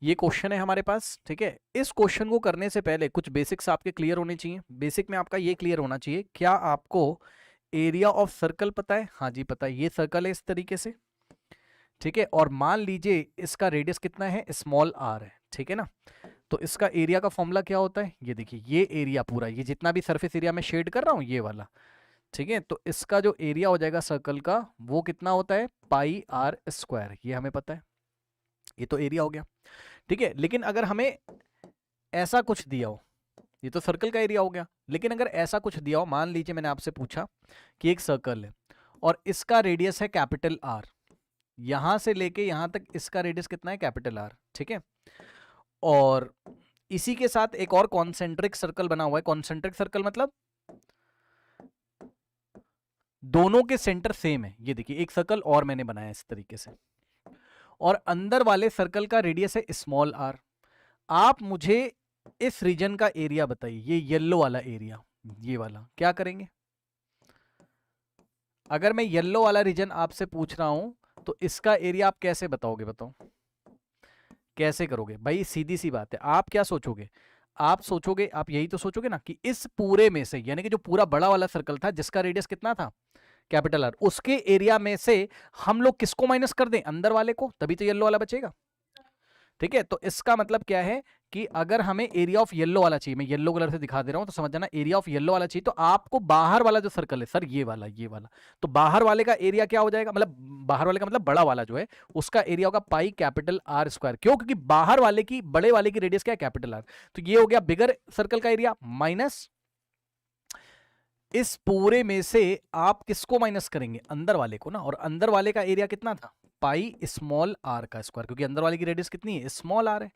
ये क्वेश्चन है हमारे पास, ठीक है। इस क्वेश्चन को करने से पहले कुछ बेसिक्स आपके क्लियर होने चाहिए। बेसिक में आपका ये क्लियर होना चाहिए, क्या आपको एरिया ऑफ सर्कल पता है? हाँ जी पता है, ये सर्कल है इस तरीके से, ठीक है। और मान लीजिए इसका रेडियस कितना है, स्मॉल आर है, ठीक है ना। तो इसका एरिया का फॉर्मूला क्या होता है, ये देखिए, ये एरिया पूरा, ये जितना भी सरफेस एरिया में शेड कर रहा हूं ये वाला, ठीक है। तो इसका जो एरिया हो जाएगा सर्कल का, वो कितना होता है, पाई आर स्क्वायर, ये हमें पता है। ये तो एरिया हो गया, ठीक है। लेकिन अगर हमें ऐसा कुछ दिया हो, ये तो सर्कल का एरिया हो गया, लेकिन अगर ऐसा कुछ दिया हो, मान लीजिए मैंने आपसे पूछा कि एक सर्कल है और इसका रेडियस है कैपिटल आर, यहां से लेके यहां तक इसका रेडियस कितना है, कैपिटल आर, ठीक है। और इसी के साथ एक और कॉन्सेंट्रिक सर्कल बना हुआ है। कॉन्सेंट्रिक सर्कल मतलब दोनों के सेंटर सेम है। ये देखिए एक सर्कल और मैंने बनाया इस तरीके से, और अंदर वाले सर्कल का रेडियस है स्मॉल आर। आप मुझे इस रीजन का एरिया बताइए, ये येलो वाला एरिया, ये वाला क्या करेंगे? अगर मैं येलो वाला रीजन आपसे पूछ रहा हूं तो इसका एरिया आप कैसे बताओगे, बताओ कैसे करोगे भाई? सीधी सी बात है, आप क्या सोचोगे, आप सोचोगे, आप यही तो सोचोगे ना कि इस पूरे में से, यानी कि जो पूरा बड़ा वाला सर्कल था जिसका रेडियस कितना था, कैपिटल आर, उसके एरिया में से हम लोग किसको माइनस कर दें, अंदर वाले को, तभी तो येलो वाला बचेगा, ठीक है। तो इसका मतलब क्या है कि अगर हमें एरिया ऑफ येलो वाला चाहिए, मैं येलो कलर से दिखा दे रहा हूं तो समझ जाना, एरिया ऑफ येलो वाला चाहिए तो आपको बाहर वाला जो सर्कल है सर, ये वाला, ये वाला, तो बाहर वाले का एरिया क्या हो जाएगा, मतलब बाहर वाले का मतलब बड़ा वाला जो है उसका एरिया होगा पाई कैपिटल आर स्क्वायर। क्यों? क्योंकि बाहर वाले की, बड़े वाले की रेडियस क्या है, कैपिटल आर। तो ये हो गया बिगर सर्कल का एरिया, माइनस इस पूरे में से आप किसको माइनस करेंगे, अंदर वाले को ना, और अंदर वाले का एरिया कितना था, पाई स्मॉल आर का स्क्वायर, क्योंकि अंदर वाले की रेडियस कितनी है, स्मॉल आर है,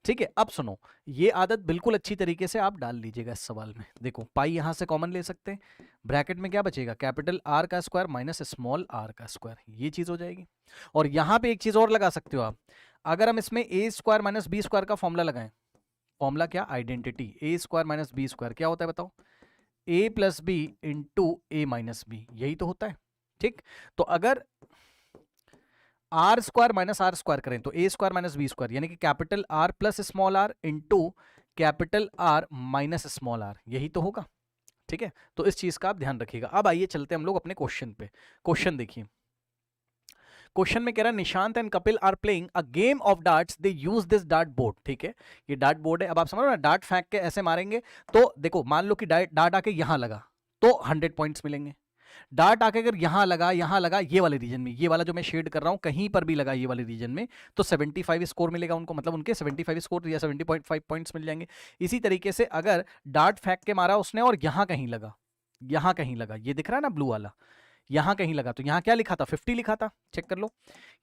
ठीक है। अब सुनो, ये आदत बिल्कुल अच्छी तरीके से आप डाल लीजिएगा इस सवाल में। देखो पाई यहां से कॉमन ले सकते हैं, ब्रैकेट में क्या बचेगा, कैपिटल आर का स्क्वायर माइनस स्मॉल आर का स्क्वायर, ये चीज हो जाएगी। और यहां पे एक चीज और लगा सकते हो आप, अगर हम इसमें a square minus b square का फॉर्मूला लगाएं, फॉर्मूला क्या, identity, a square minus b square क्या होता है बताओ, a plus b into a minus b, यही तो होता है, ठीक। तो अगर R square minus R square करें तो a square minus b square, यानी कि capital R plus small r into capital R minus small r, यही तो होगा, ठीक है। तो इस चीज का आप ध्यान रखिएगा। अब आइए चलते हम लोग अपने क्वेश्चन पे। क्वेश्चन देखिए, क्वेश्चन में कह रहा है Nishant and Kapil are playing a game of darts, they use this dart board, ठीक है। ये डार्ट बोर्ड है, अब आप समझ रहे हो ना, डार्ट फेंक के ऐसे मारेंगे तो देखो, मान लो कि डार्ट आके यहां लगा तो 100 पॉइंट्स मिलेंगे। डार्ट आके अगर यहां लगा ये वाले रीजन में, ये वाला जो मैं शेड कर रहा हूं कहीं पर भी लगा ये वाले रीजन में, तो 75 स्कोर मिलेगा उनको, मतलब उनके 75 स्कोर या 70.5 पॉइंट्स मिल जाएंगे। इसी तरीके से अगर डार्ट फेंक के मारा उसने और यहां कहीं लगा, यहां कहीं लगा, ये दिख रहा है ना ब्लू वाला, यहां कहीं लगा, तो यहां क्या लिखा था, 50 लिखा था, चेक कर लो,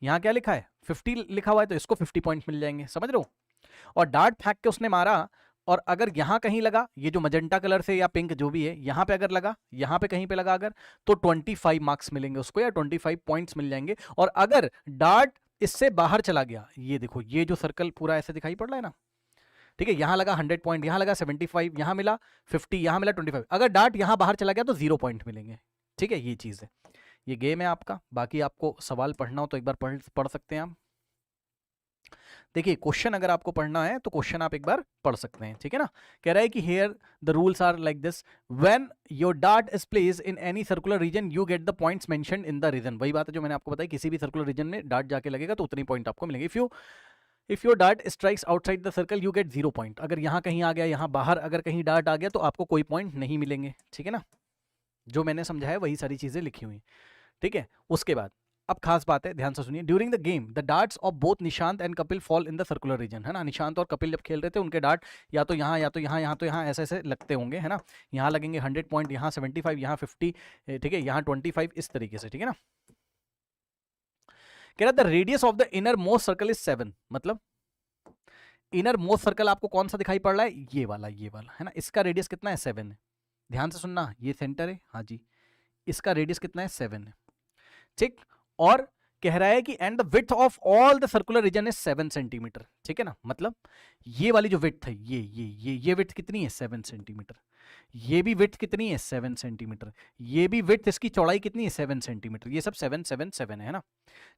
यहां क्या लिखा है, 50 लिखा हुआ है, तो इसको 50 पॉइंट मिल जाएंगे, समझ रहे हो। और डार्ट फेंक के उसने मारा और अगर यहां कहीं लगा, ये जो मजेंटा कलर से या पिंक जो भी है, यहां पे अगर लगा, यहां पे कहीं पे लगा अगर, तो 25 मार्क्स मिलेंगे उसको, या 25 पॉइंट्स मिल जाएंगे। और अगर डार्ट इससे बाहर चला गया, ये देखो ये जो सर्कल पूरा ऐसे दिखाई पड़ रहा है ना, ठीक है, यहां लगा 100 पॉइंट, यहां लगा 75, यहां मिला 50, यहां मिला 25, अगर डार्ट यहां बाहर चला गया तो 0 पॉइंट मिलेंगे, ठीक है। ये चीज है, ये गेम है आपका। बाकी आपको सवाल पढ़ना हो तो एक बार पढ़ सकते हैं आप। देखिए क्वेश्चन अगर आपको पढ़ना है तो क्वेश्चन आप एक बार पढ़ सकते हैं, ठीक है ना। कह रहा है कि here the rules are like this, when your dart is placed in any circular region you get the points mentioned in the region. वही बात है जो मैंने आपको बताई, किसी भी सर्कुलर रीजन में डार्ट जाके लगेगा तो उतनी पॉइंट आपको मिलेंगे। If your dart strikes outside the circle you get 0 point. अगर यहाँ कहीं आ गया, यहाँ बाहर अगर कहीं डार्ट आ गया तो आपको कोई पॉइंट नहीं मिलेंगे, ठीक है ना। जो मैंने समझाया वही सारी चीजें लिखी हुई, ठीक है। उसके बाद अब खास बात है, ध्यान से सुनिए, during the game the darts of both Nishant and Kapil fall in the circular region, है ना। निशांत और कपिल जब खेल रहे थे उनके डार्ट या तो यहाँ या तो यहाँ, यहाँ तो यहाँ, ऐसे ऐसे लगते होंगे, है ना। यहाँ लगेंगे 100 पॉइंट, यहाँ 75, यहाँ 50, ठीक है, यहाँ 25, इस तरीके से, ठीक है ना। कह रहा the radius of the inner most circle is 7, मतलब इनर मोस्ट सर्कल आपको कौन सा दिखाई पड़ रहा है, ये वाला, ये वाला, है ना। इसका रेडियस कितना है, 7 है। ध्यान से सुनना, ये सेंटर है, हाँ जी, इसका रेडियस कितना है, 7 है, ठीक। और कह रहा है कि and the width of all the circular region is 7 centimetre, ठीक है ना। मतलब ये वाली जो विड्थ है, ये विड्थ कितनी है, 7 सेंटीमीटर। ये भी विड्थ कितनी है 7 सेंटीमीटर, ये भी विड्थ, इसकी चौड़ाई कितनी है 7 सेंटीमीटर, ये सब 7 7 7 है ना।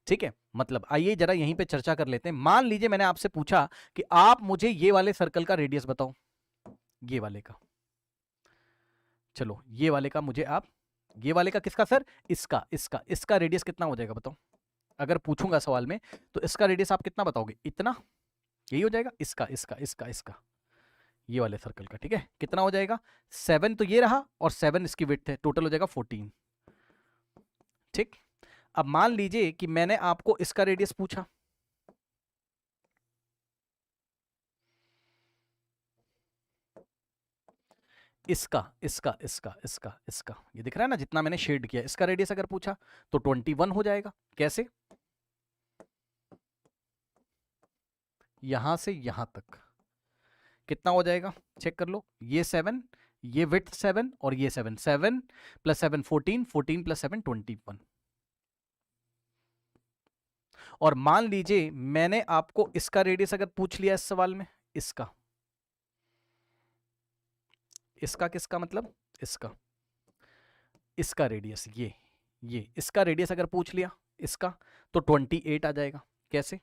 ठीक है, मतलब आइए जरा यहीं पे चर्चा कर लेते हैं। मान लीजिए मैंने आपसे पूछा कि आप मुझे ये वाले सर्कल का रेडियस बताओ, ये वाले का, चलो ये वाले का मुझे आप, ये वाले का किसका सर, इसका रेडियस कितना हो जाएगा बताओ। अगर पूछूंगा सवाल में तो इसका रेडियस आप कितना बताओगे, इतना, यही हो जाएगा। इसका ये वाले सर्कल का, ठीक है, कितना हो जाएगा 7, तो ये रहा, और 7 इसकी विड्थ है, टोटल हो जाएगा 14। ठीक, अब मान लीजिए कि मैंने आपको इसका रेडियस पूछा, इसका ये दिख रहा है ना, जितना मैंने शेड किया, इसका रेडियस अगर पूछा तो 21 हो जाएगा। कैसे, यहां से यहां तक कितना हो जाएगा, चेक कर लो, ये 7, ये विड्थ 7 और ये 7, 7 + 7 14, 14 + 7 21। और मान लीजिए मैंने आपको इसका रेडियस अगर पूछ लिया इस सवाल में, इसका किसका मतलब, इसका रेडियस, ये इसका रेडियस अगर पूछ लिया इसका, तो 28 आ जाएगा। कैसे,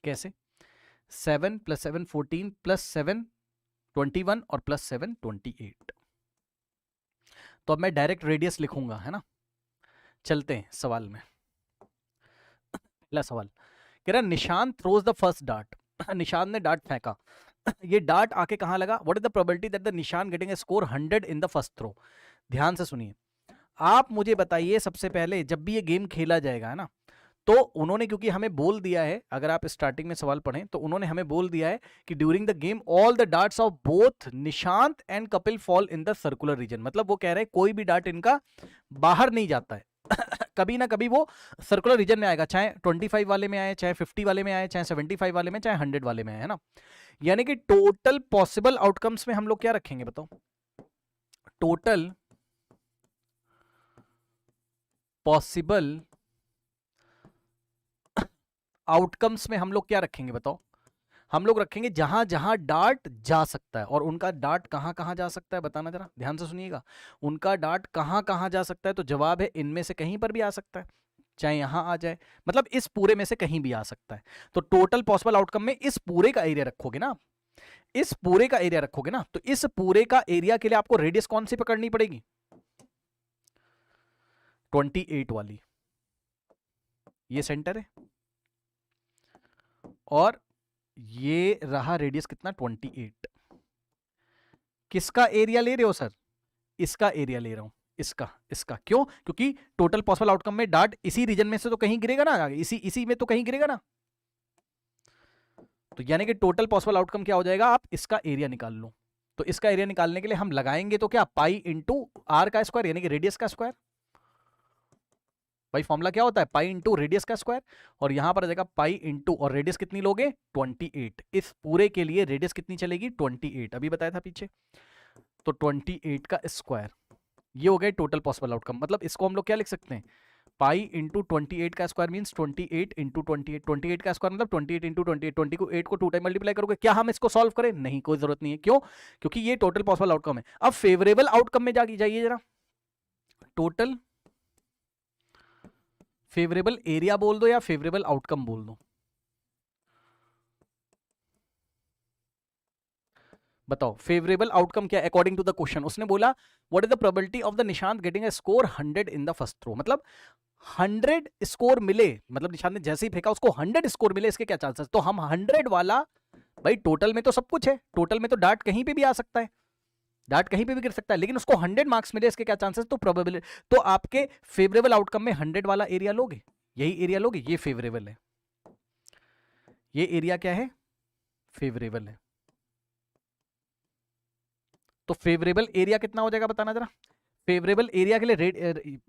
कैसे 7 + 7 14 + 7 21 और +7 28। तो अब मैं डायरेक्ट रेडियस लिखूंगा, है ना। चलते हैं सवाल में। पहला सवाल कह रहा निशान थ्रोज द फर्स्ट डार्ट, निशान ने डार्ट फेंका, ये डार्ट आके कहां लगा, what is the probability that the निशान getting a score 100 in the first throw. ध्यान से सुनिए, आप मुझे बताइए सबसे पहले, जब भी ये गेम खेला जाएगा, है ना, तो उन्होंने, क्योंकि हमें बोल दिया है, अगर आप स्टार्टिंग में सवाल पढ़ें तो उन्होंने हमें बोल दिया है कि during the game all the darts of both Nishant and Kapil fall in the circular region. मतलब वो कह रहे हैं कोई भी डार्ट इनका बाहर नहीं जाता है, कभी ना कभी वो सर्कुलर रीजन में आएगा, चाहे 25 वाले में आए, चाहे 50 वाले में आए, चाहे 75 वाले में, चाहे 100 वाले में आए, है ना। यानी कि टोटल पॉसिबल आउटकम्स में हम लोग क्या रखेंगे बताओ, टोटल पॉसिबल आउटकम्स में हम लोग क्या रखेंगे बताओ, हम लोग रखेंगे जहां जहां डार्ट जा सकता है। और उनका डार्ट कहां कहां जा सकता है बताना जरा, ध्यान से सुनिएगा, उनका डार्ट कहां कहां जा सकता है। तो जवाब है इनमें से कहीं पर भी आ सकता है, चाहे यहां आ जाए, मतलब इस पूरे में से कहीं भी आ सकता है। तो टोटल पॉसिबल आउटकम में इस पूरे का एरिया रखोगे ना, इस पूरे का एरिया रखोगे ना, तो इस पूरे का एरिया के लिए आपको रेडियस कौन सी पकड़नी पड़ेगी, 28 वाली, ये सेंटर है, और ये रहा रेडियस कितना 28। किसका एरिया ले रहे हो सर, इसका एरिया ले रहा हूं, इसका क्यों, क्योंकि टोटल पॉसिबल आउटकम में डार्ट इसी रीजन में से तो कहीं गिरेगा ना, इसी में तो कहीं गिरेगा ना। तो यानी कि टोटल पॉसिबल आउटकम क्या हो जाएगा, आप इसका एरिया निकाल लो। तो इसका एरिया निकालने के लिए हम लगाएंगे तो क्या, पाई इंटू आर का स्क्वायर, यानी कि रेडियस का स्क्वायर। भाई फॉर्मूला क्या होता है, पाई इंटू रेडियस का स्क्वायर, और यहां पर आ जाएगा पाई इंटू, और रेडियस कितनी लोगे 28। इस पूरे के लिए रेडियस कितनी चलेगी 28, अभी बताया था पीछे। तो 28 का स्क्वायर, ये हो गए टोटल पॉसिबल आउटकम। मतलब इसको हम लोग क्या लिख सकते हैं, पाई इंटू 28 का स्क्वायर मीन्स 28 इंटू 28, 28 का स्क्वायर मतलब 28 इंटू 28, 20 को 8 को 2 टाइम मल्टीप्लाई करोगे। क्या हम इसको सॉल्व करें, नहीं, कोई जरूरत नहीं है, क्यों, क्योंकि ये टोटल पॉसिबल आउटकम है। अब फेवरेबल आउटकम में जाइए जरा, टोटल फेवरेबल एरिया बोल दो या फेवरेबल आउटकम बोल दो, बताओ फेवरेबल आउटकम क्या अकॉर्डिंग टू द क्वेश्चन। उसने बोला what is the probability of the Nishant getting a score 100 in the first throw, मतलब 100 स्कोर मिले, मतलब निशांत ने जैसे ही फेंका उसको 100 स्कोर मिले, इसके क्या चांसेस। तो हम 100 वाला, भाई टोटल में तो सब कुछ है, टोटल में तो डार्ट कहीं पे भी आ सकता है, डार्ट कहीं पे भी गिर सकता है, लेकिन उसको 100 मार्क्स मिले, इसके क्या चांसेस। तो प्रोबेबिलिटी, तो आपके फेवरेबल आउटकम में 100 वाला एरिया लोगे, यही एरिया लोगे, ये फेवरेबल है, ये एरिया क्या है, फेवरेबल है। तो फेवरेबल एरिया कितना हो जाएगा बताना जरा, फेवरेबल एरिया के लिए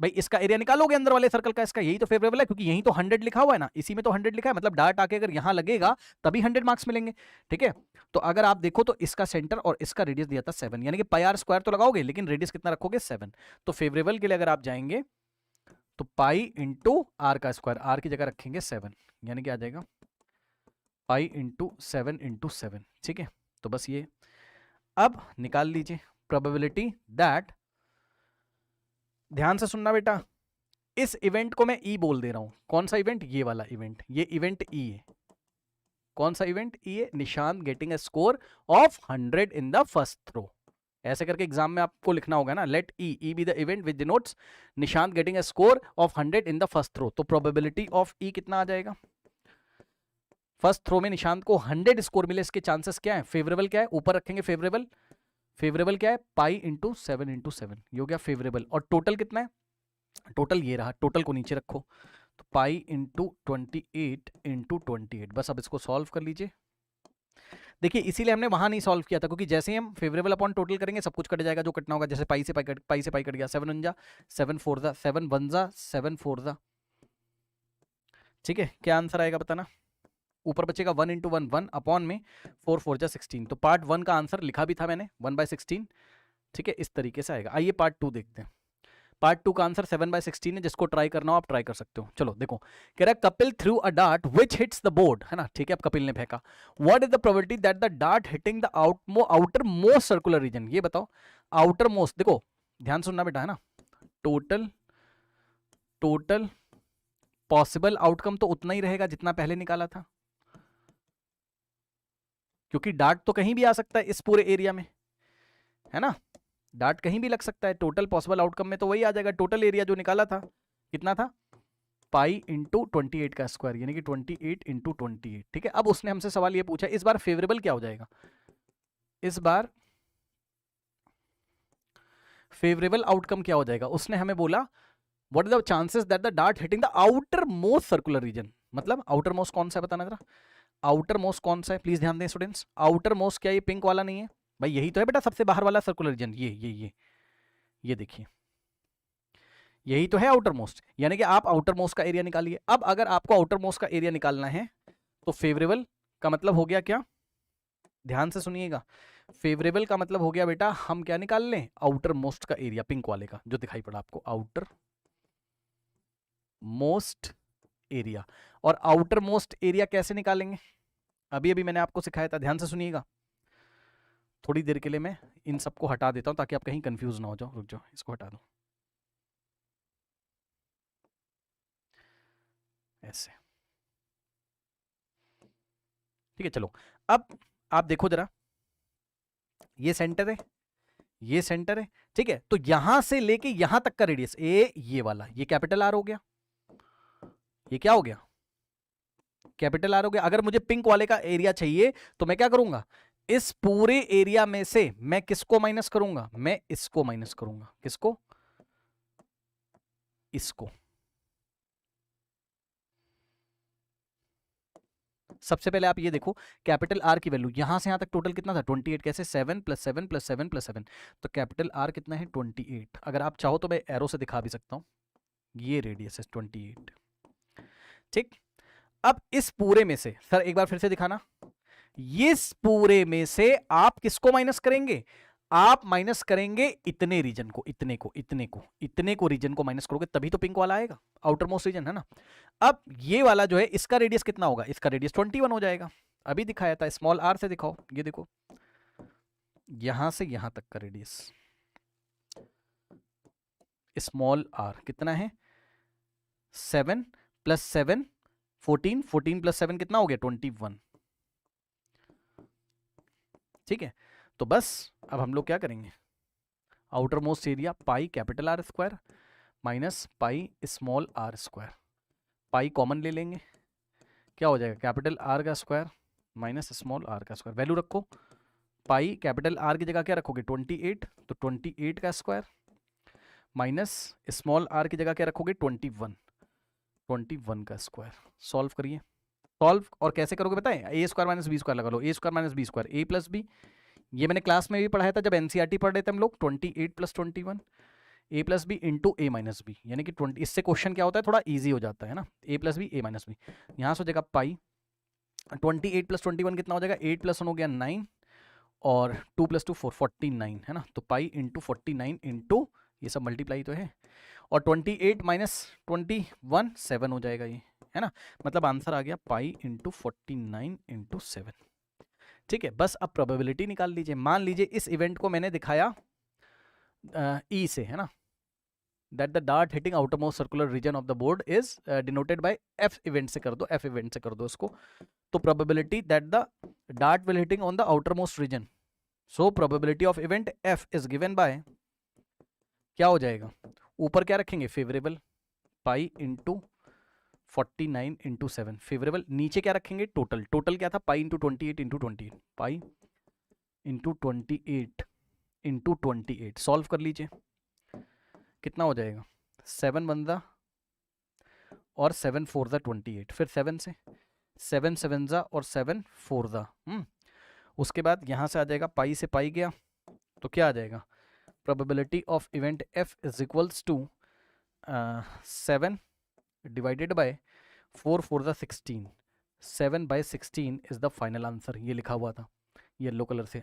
भाई इसका एरिया निकालोगे अंदर वाले सर्कल का, इसका यही तो फेवरेबल है, क्योंकि यही तो 100 लिखा हुआ है ना, इसी में तो 100 लिखा है, मतलब डार्ट आके अगर यहां लगेगा तभी 100 मार्क्स मिलेंगे। ठीक है, तो अगर आप देखो तो इसका सेंटर और इसका रेडियस दिया था 7, यानी कि पाई आर स्क्वायर तो लगाओगे, लेकिन रेडियस कितना रखोगे 7। तो फेवरेबल के लिए अगर आप जाएंगे तो पाई इंटू आर का स्क्वायर, आर की जगह रखेंगे 7, यानी कि आ जाएगा पाई इंटू 7 ठीक है। तो बस ये अब निकाल लीजिए प्रोबेबिलिटी दैट, ध्यान से सुनना बेटा, इस इवेंट को मैं ई बोल दे रहा हूं। कौन सा इवेंट? ये वाला इवेंट, ये इवेंट ई है। कौन सा इवेंट? ई है। Nishant getting a score of 100 in the first throw, ऐसे करके एग्जाम में आपको लिखना होगा ना, let E be the event which denotes Nishant getting a score of 100 in the first throw. तो प्रोबेबिलिटी ऑफ ई कितना आ जाएगा? फर्स्ट थ्रो में निशांत को 100 स्कोर मिले, इसके चांसेस क्या है? फेवरेबल क्या है? ऊपर रखेंगे फेवरेबल। फेवरेबल क्या है? पाई इंटू 7 ये हो गया फेवरेबल। और टोटल कितना है? टोटल ये रहा, टोटल को नीचे रखो, तो पाई इंटू 28 बस अब इसको सॉल्व कर लीजिए। देखिए इसीलिए हमने वहां नहीं सॉल्व किया था, क्योंकि जैसे ही हम फेवरेबल अपॉन टोटल करेंगे सब कुछ कट जाएगा जो कटना होगा। जैसे पाई से पाई कट गया, 7 1 जा 7 4 जा 7 1 जा 7 4 जा, ठीक है। क्या आंसर आएगा बताना? ऊपर बचेगा 1 इंटू 1 1 अपॉन में 4 4 जा 16। तो पार्ट 1 का आंसर लिखा भी था मैंने 1/16, ठीक है। इस तरीके से आएगा। आइए पार्ट 2 देखते हैं। पार्ट 2 का आंसर 7/16 है। जिसको ट्राई करना हो आप ट्राई कर सकते हो। चलो देखो, कह रहा है Kapil threw a dart which hits the board, है ना, ठीक है। अब कपिल ने फेंका, what is the probability that the dart hitting the outer most circular region? ये बताओ आउटर मोस्ट, देखो ध्यान सुनना बेटा, है ना। टोटल पॉसिबल आउटकम तो उतना ही रहेगा जितना पहले निकाला था, क्योंकि डार्ट तो कहीं भी आ सकता है इस पूरे एरिया में, है ना। डार्ट कहीं भी लग सकता है। टोटल पॉसिबल आउटकम में तो वही आ जाएगा। टोटल एरिया जो निकाला था कितना था? पाई इंटू 28 का स्क्वायर, यानी कि 28 इंटू 28, ठीक है। अब उसने हमसे सवाल ये पूछा, इस बार फेवरेबल क्या हो जाएगा? इस बार फेवरेबल आउटकम क्या हो जाएगा? उसने हमें बोला what is the chances that the dart hitting the outer most circular region. मतलब आउटर मोस्ट कौन सा है बताना जरा। आउटर मोस्ट कौन सा है? प्लीज ध्यान दें स्टूडेंट्स। आउटर मोस्ट क्या ये पिंक वाला नहीं है भाई? यही तो है बेटा सबसे बाहर वाला सर्कुलर रीजन। ये देखिए, यही तो है आउटर मोस्ट। यानी कि आप आउटर मोस्ट का एरिया निकालिए। अब अगर आपको आउटर मोस्ट का एरिया निकालना है तो फेवरेबल का मतलब हो गया क्या? ध्यान से सुनिएगा, फेवरेबल का मतलब हो गया बेटा हम क्या निकाल लें? आउटर मोस्ट का एरिया, पिंक वाले का जो दिखाई पड़ा आपको, आउटर मोस्ट एरिया। और आउटर मोस्ट एरिया कैसे निकालेंगे? अभी अभी मैंने आपको सिखाया था, ध्यान से सुनिएगा। थोड़ी देर के लिए मैं इन सबको हटा देता हूं ताकि आप कहीं कंफ्यूज ना हो जाओ। रुक जाओ, इसको हटा दो ऐसे, ठीक है। चलो अब आप देखो जरा, ये सेंटर है, ये सेंटर है, ठीक है। तो यहां से लेके यहां तक का रेडियस ए, ये वाला, ये कैपिटल आर हो गया। ये क्या हो गया? कैपिटल आर हो गया। अगर मुझे पिंक वाले का एरिया चाहिए तो मैं क्या करूंगा? इस पूरे एरिया में से मैं किसको माइनस करूंगा? मैं इसको माइनस करूंगा। किसको? इसको। सबसे पहले आप ये देखो, कैपिटल आर की वैल्यू यहां से यहां तक टोटल कितना था? 28। कैसे? 7 + 7 + 7 + 7, तो कैपिटल आर कितना है? 28। अगर आप चाहो तो मैं एरो से दिखा भी सकता हूं, ये रेडियस है 28, ठीक। अब इस पूरे में से सर एक बार फिर से दिखाना, इस पूरे में से आप किसको माइनस करेंगे? आप माइनस करेंगे इतने रीजन को, इतने को रीजन को माइनस करोगे तभी तो पिंक वाला आएगा, आउटर मोस्ट रीजन, है ना। अब ये वाला जो है इसका रेडियस कितना होगा? इसका रेडियस 21 हो जाएगा। अभी दिखाया था, स्मॉल आर से दिखाओ, ये देखो यहां से यहां तक का रेडियस स्मॉल आर कितना है? 7 + 7 14, 14 + 7 कितना हो गया? 21, ठीक है। तो बस अब हम लोग क्या करेंगे? Outer most area pi capital R square minus pi small r square, pi common ले लेंगे, क्या हो जाएगा? कैपिटल आर का स्क्वायर माइनस स्मॉल आर का स्क्वायर। वैल्यू रखो, पाई कैपिटल आर की जगह क्या रखोगे? 28, तो 28 का स्क्वायर माइनस स्मॉल आर की जगह क्या रखोगे? 21, 21 का स्क्वायर। सॉल्व करिए, सॉल्व और कैसे करोगे बताएं? ए स्क्वायर माइनस बी स्क्वायर लगा लो, ए स्क्वायर माइनस बी स्क्वायर, ए प्लस बी। ये मैंने क्लास में भी पढ़ाया था जब एनसीईआरटी पढ़ रहे थे हम लोग, 28 + 21 ए plus b into a minus B, यानी कि 20। इससे क्वेश्चन क्या होता है? थोड़ा ईजी हो जाता है ना। ए प्लस बी ए माइनस बी, यहाँ से हो जाएगा पाई 28 + 21 कितना हो जाएगा? 8 + 1 हो गया 9 और 2 + 2 4, 49, है ना। तो पाई इंटू 49 इंटू ये सब मल्टीप्लाई तो है, और 28 - 21 7 हो जाएगा ये, है ना, मतलब आंसर आ गया पाई इंटू 49 इंटू 7। ठीक है, बस अब प्रोबेबिलिटी निकाल लीजिए। मान लीजिए इस इवेंट को मैंने दिखाया ई से, है ना, that the dart hitting outermost circular region of the board is denoted by F event से कर दो, एफ इवेंट से कर दो इसको। तो probability that the dart will hitting on the outermost region, so probability of event F is given by, क्या हो जाएगा, ऊपर क्या रखेंगे favourable pi into 49 into 7 favourable, नीचे क्या रखेंगे टोटल, टोटल क्या था pi into 28 into 28, pi into 28 into 28, solve कर लीजिए कितना हो जाएगा, 7 1 ज़ा और 7 4 ज़ा 28, फिर 7 से 7 7 ज़ा और 7 4 ज़ा, उसके बाद यहाँ से आ जाएगा पाई से पाई गया तो क्या आ जाएगा, probability of event F is equals to 7 divided by 4 4 ज़ा 16, 7 by 16 is the final answer, ये लिखा हुआ था येलो कलर से,